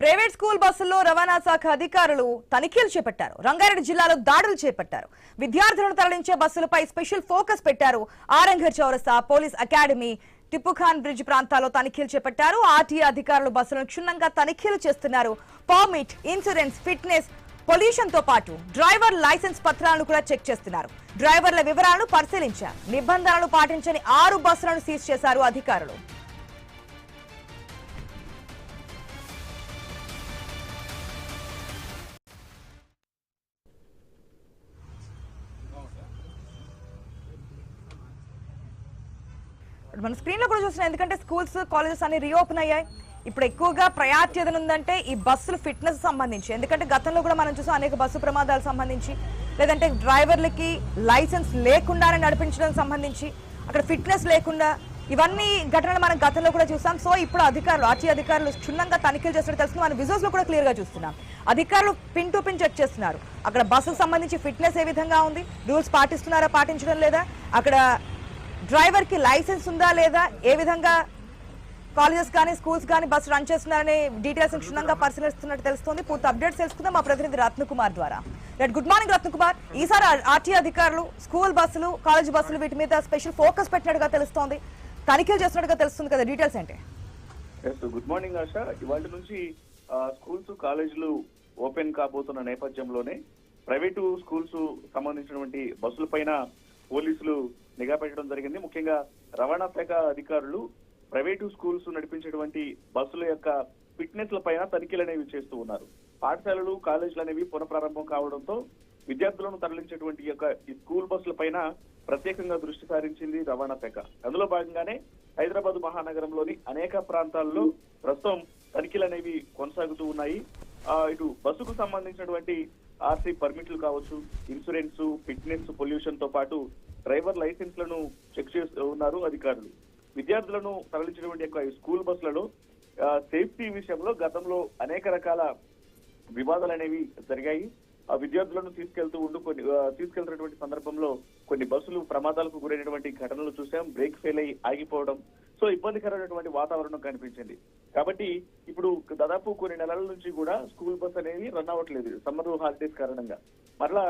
Private school బస్సుల్లో రవాణా శాఖ అధికారులు తనిఖీలు చేపట్టారు. రంగారెడ్డి జిల్లాలో దాడులు చేపట్టారు. విద్యార్థులను తరలించే బస్సులపై స్పెషల్ ఫోకస్ పెట్టారు. ఆరంఘర్ చౌరస్తా, పోలీస్ అకాడమీ, టిప్పుఖాన్ బ్రిడ్జ్ ప్రాంతాల్లో తనిఖీలు చేపట్టారు. ఆర్టీఏ అధికారులు బస్సులను క్షుణ్ణంగా తనిఖీలు చేస్తున్నారు. పర్మిట్, ఇన్సూరెన్స్, ఫిట్నెస్, పొల్యూషన్ తో పాటు డ్రైవర్ లైసెన్స్ పత్రాలను కూడా చెక్ చేస్తున్నారు. డ్రైవర్ల వివరాలను పరిశీలించారు. నిబంధనలు పాటించని 6 బస్సులను సీజ్ చేశారు అధికారులు. మన స్క్రీన్ లో కూడా చూస్తున్నాం. ఎందుకంటే స్కూల్స్, కాలేజెస్ అన్ని రీఓపెన్ అయ్యాయి. ఇప్పుడు ఎక్కువగా ప్రయారిటీ ఉందంటే ఈ బస్సులు ఫిట్నెస్ సంబంధించి. ఎందుకంటే గతంలో కూడా మనం చూసాం అనేక బస్సు ప్రమాదాలకు సంబంధించి, లేదంటే డ్రైవర్లకి లైసెన్స్ లేకుండానే నడిపించడానికి సంబంధించి, అక్కడ ఫిట్నెస్ లేకుండా ఇవన్నీ ఘటనలు మనం గతంలో కూడా చూసాం. సో ఇప్పుడు అధికారులు, ఆర్టీఏ అధికారులు క్షుణ్ణంగా తనిఖీలు చేస్తున్నట్టు తెలుస్తుంది. మన విజువల్స్ లో కూడా క్లియర్ గా చూస్తున్నాం. అధికారులు పిన్ టు పిన్ చెక్ చేస్తున్నారు. అక్కడ బస్సుకు సంబంధించి ఫిట్నెస్ ఏ విధంగా ఉంది, రూల్స్ పాటిస్తున్నారా, పాటించడం లేదా, అక్కడ డ్రైవర్ కి లైసెన్స్ ఉందా లేదా, ఏ విధంగా కాలేజెస్ కానీ స్కూల్స్ కానీ బస్సు రన్ చేస్తున్నారనే డీటెయిల్స్ క్షుణ్ణంగా పరిశీలిస్తున్నట్టు తెలుస్తుంది. పూర్తి అప్డేట్స్ తెలుసుకుందాం మా ప్రతినిధి రత్నకుమార్ ద్వారా. Good morning Ratnakumar. ఈసారి ఆర్టీఏ అధికారులు స్కూల్ బస్సులు, కాలేజ్ బస్సులు వీటి మీద స్పెషల్ ఫోకస్ పెట్టినట్టుగా తెలుస్తోంది, తనిఖీలు చేస్తున్నట్టుగా తెలుస్తుంది కదా, డీటెయిల్స్ ఏంటి? గుడ్ మార్నింగ్ ఆశ. ఇవాళ నుంచి స్కూల్స్, కాలేజీలు ఓపెన్ కాబోతున్న నేపథ్యంలోనే ప్రైవేటు స్కూల్స్ సంబంధించినటువంటి బస్సుల పైన పోలీసులు నిఘా పెట్టడం జరిగింది. ముఖ్యంగా రవాణా శాఖ అధికారులు ప్రైవేటు స్కూల్స్ నడిపించేటువంటి బస్సుల యొక్క ఫిట్నెస్ ల పైన తనిఖీలు అనేవి చేస్తూ ఉన్నారు. పాఠశాలలు, కాలేజీలు అనేవి పునఃప్రారంభం కావడంతో విద్యార్థులను తరలించేటువంటి యొక్క ఈ స్కూల్ బస్సుల పైన ప్రత్యేకంగా దృష్టి సారించింది రవాణా శాఖ. అందులో భాగంగానే హైదరాబాద్ మహానగరంలోని అనేక ప్రాంతాల్లో ప్రస్తుతం తనిఖీలు అనేవి కొనసాగుతూ ఉన్నాయి. ఇటు బస్సుకు సంబంధించినటువంటి ఆర్సీ పర్మిట్లు కావచ్చు, ఇన్సూరెన్స్, ఫిట్నెస్, పొల్యూషన్ తో పాటు డ్రైవర్ లైసెన్స్ లను చెక్ చేస్తూ ఉన్నారు అధికారులు. విద్యార్థులను తరలించినటువంటి యొక్క స్కూల్ బస్సులలో సేఫ్టీ విషయంలో గతంలో అనేక రకాల వివాదాలు అనేవి జరిగాయి. ఆ విద్యార్థులను తీసుకెళ్తున్నటువంటి సందర్భంలో కొన్ని బస్సులు ప్రమాదాలకు గురైనటువంటి ఘటనలు చూసాం. బ్రేక్ ఫెయిల్ అయ్యి ఆగిపోవడం, సో ఇబ్బందికరమైనటువంటి వాతావరణం కనిపించింది. కాబట్టి ఇప్పుడు దాదాపు కొన్ని నెలల నుంచి కూడా స్కూల్ బస్ అనేది రన్ అవ్వట్లేదు సమ్మర్ హాలిడేస్ కారణంగా. మరలా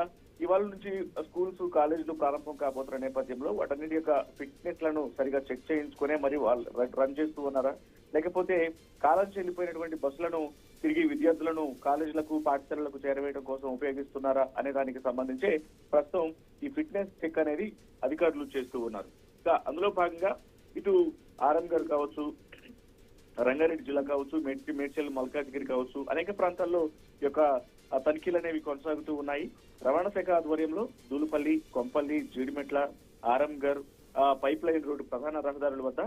ఇవాళ నుంచి స్కూల్స్, కాలేజీలు ప్రారంభం కాబోతున్న నేపథ్యంలో వాటన్నిటి యొక్క ఫిట్నెస్ లను సరిగా చెక్ చేయించుకునే మరి వాళ్ళు రన్ చేస్తూ ఉన్నారా, లేకపోతే కాలం చెల్లిపోయినటువంటి బస్సులను తిరిగి విద్యార్థులను కాలేజీలకు, పాఠశాలలకు చేరవేయడం కోసం ఉపయోగిస్తున్నారా అనే దానికి సంబంధించి ప్రస్తుతం ఈ ఫిట్నెస్ చెక్ అనేది అధికారులు చేస్తూ ఉన్నారు. ఇంకా అందులో భాగంగా ఇటు ఆరంఘర్ కావచ్చు, రంగారెడ్డి జిల్లా కావచ్చు, మేడ్చల్, మల్కాజ్గిరి కావచ్చు, అనేక ప్రాంతాల్లో ఈ యొక్క తనిఖీలు అనేవి కొనసాగుతూ ఉన్నాయి. రవాణా శాఖ ఆధ్వర్యంలో Dulapally, Kompally, Jeedimetla, Aramghar, pipeline road ప్రధాన రహదారుల వద్ద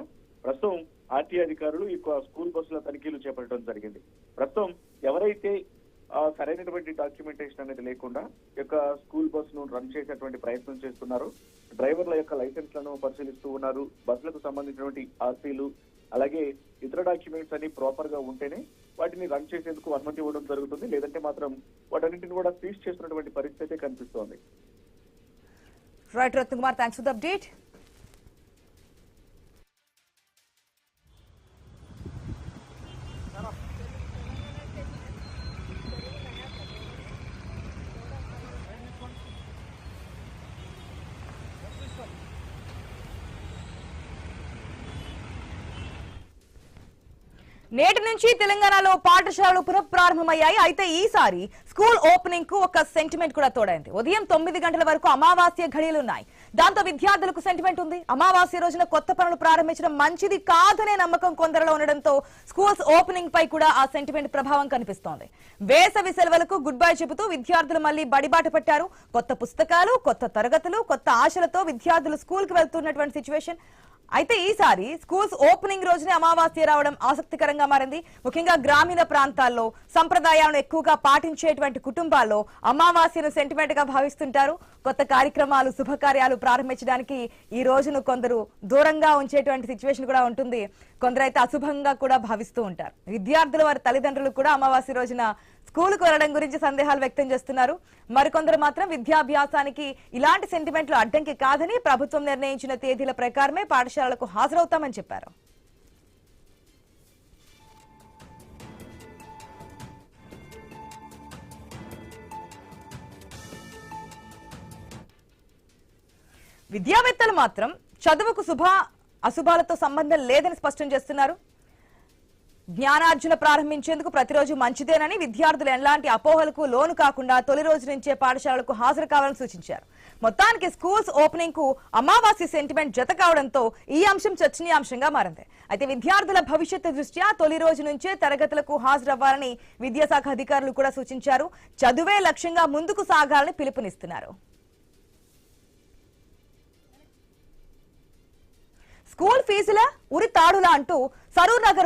ప్రస్తుతం ఆర్టీఏ అధికారులు ఈ స్కూల్ బస్సుల తనిఖీలు చేపట్టడం జరిగింది. ప్రస్తుతం ఎవరైతే సరైనటువంటి డాక్యుమెంటేషన్ అనేది లేకుండా ఈ యొక్క స్కూల్ బస్సును రన్ చేసేటువంటి ప్రయత్నం చేస్తున్నారు, డ్రైవర్ల యొక్క లైసెన్స్లను పరిశీలిస్తూ ఉన్నారు. బస్సులకు సంబంధించినటువంటి ఆర్సీలు, అలాగే ఇతర డాక్యుమెంట్స్ అన్ని ప్రాపర్ గా ఉంటేనే వాటిని రన్ చేసేందుకు అనుమతి ఇవ్వడం జరుగుతుంది. లేదంటే మాత్రం వాటన్నింటిని కూడా సీజ్ చేస్తున్నటువంటి పరిస్థితి కనిపిస్తోంది. Right Ratnakumar, thanks for the update. నేటి నుంచి తెలంగాణలో పాఠశాలలు పునఃప్రారంభమయ్యాయి. అయితే ఈసారి స్కూల్ ఓపెనింగ్ కు ఒక సెంటిమెంట్ కూడా తోడైంది. ఉదయం 9 గంటల వరకు అమావాస్య ఘడియలున్నాయి. దాంతో విద్యార్థులకు సెంటిమెంట్ ఉంది. అమావాస్య రోజున కొత్త పనులు ప్రారంభించడం మంచిది కాదనే నమ్మకం కొందరిలో ఉండడంతో స్కూల్స్ ఓపెనింగ్ పై కూడా ఆ సెంటిమెంట్ ప్రభావం కనిపిస్తోంది. వేసవి సెలవులకు గుడ్ బై చెబుతూ విద్యార్థులు మళ్లీ బడిబాట పట్టారు. కొత్త పుస్తకాలు, కొత్త తరగతులు, కొత్త ఆశలతో విద్యార్థులు స్కూల్ కు వెళ్తున్నటువంటి సిచ్యువేషన్. అయితే ఈసారి స్కూల్స్ ఓపెనింగ్ రోజునే అమావాస్య రావడం ఆసక్తికరంగా మారింది. ముఖ్యంగా గ్రామీణ ప్రాంతాల్లో సంప్రదాయాలను ఎక్కువగా పాటించేటువంటి కుటుంబాల్లో అమావాస్యను సెంటిమెంట్ గా భావిస్తుంటారు. కొత్త కార్యక్రమాలు, శుభకార్యాలు ప్రారంభించడానికి ఈ రోజును కొందరు దూరంగా ఉంచేటువంటి సిచ్యువేషన్ కూడా ఉంటుంది. కొందరైతే అశుభంగా కూడా భావిస్తూ ఉంటారు. విద్యార్థులు, వారి తల్లిదండ్రులు కూడా అమావాస్య రోజున స్కూలుకు వెళ్లడం గురించి సందేహాలు వ్యక్తం చేస్తున్నారు. మరికొందరు మాత్రం విద్యాభ్యాసానికి ఇలాంటి సెంటిమెంట్లు అడ్డంకి కాదని, ప్రభుత్వం నిర్ణయించిన తేదీల ప్రకారమే పాఠశాలలకు హాజరవుతామని చెప్పారు. విద్యావేత్తలు మాత్రం చదువుకు అశుభాలతో సంబంధం లేదని స్పష్టం చేస్తున్నారు. జ్ఞానార్జున ప్రారంభించేందుకు ప్రతిరోజు మంచిదేనని, విద్యార్థులు ఎలాంటి అపోహలకు లోను కాకుండా తొలి రోజు నుంచే పాఠశాలలకు హాజరు కావాలని సూచించారు. మొత్తానికి స్కూల్స్ ఓపెనింగ్ కు అమావాస్య సెంటిమెంట్ జత కావడంతో ఈ అంశం చర్చనీయాంశంగా మారింది. అయితే విద్యార్థుల భవిష్యత్తు దృష్ట్యా తొలి రోజు నుంచే తరగతులకు హాజరవ్వాలని విద్యాశాఖ అధికారులు కూడా సూచించారు. చదువే లక్ష్యంగా ముందుకు సాగాలని పిలుపునిస్తున్నారు. స్కూల్ ఫీజుల ఉరి తాడులా అంటూ సరూర్ నగర్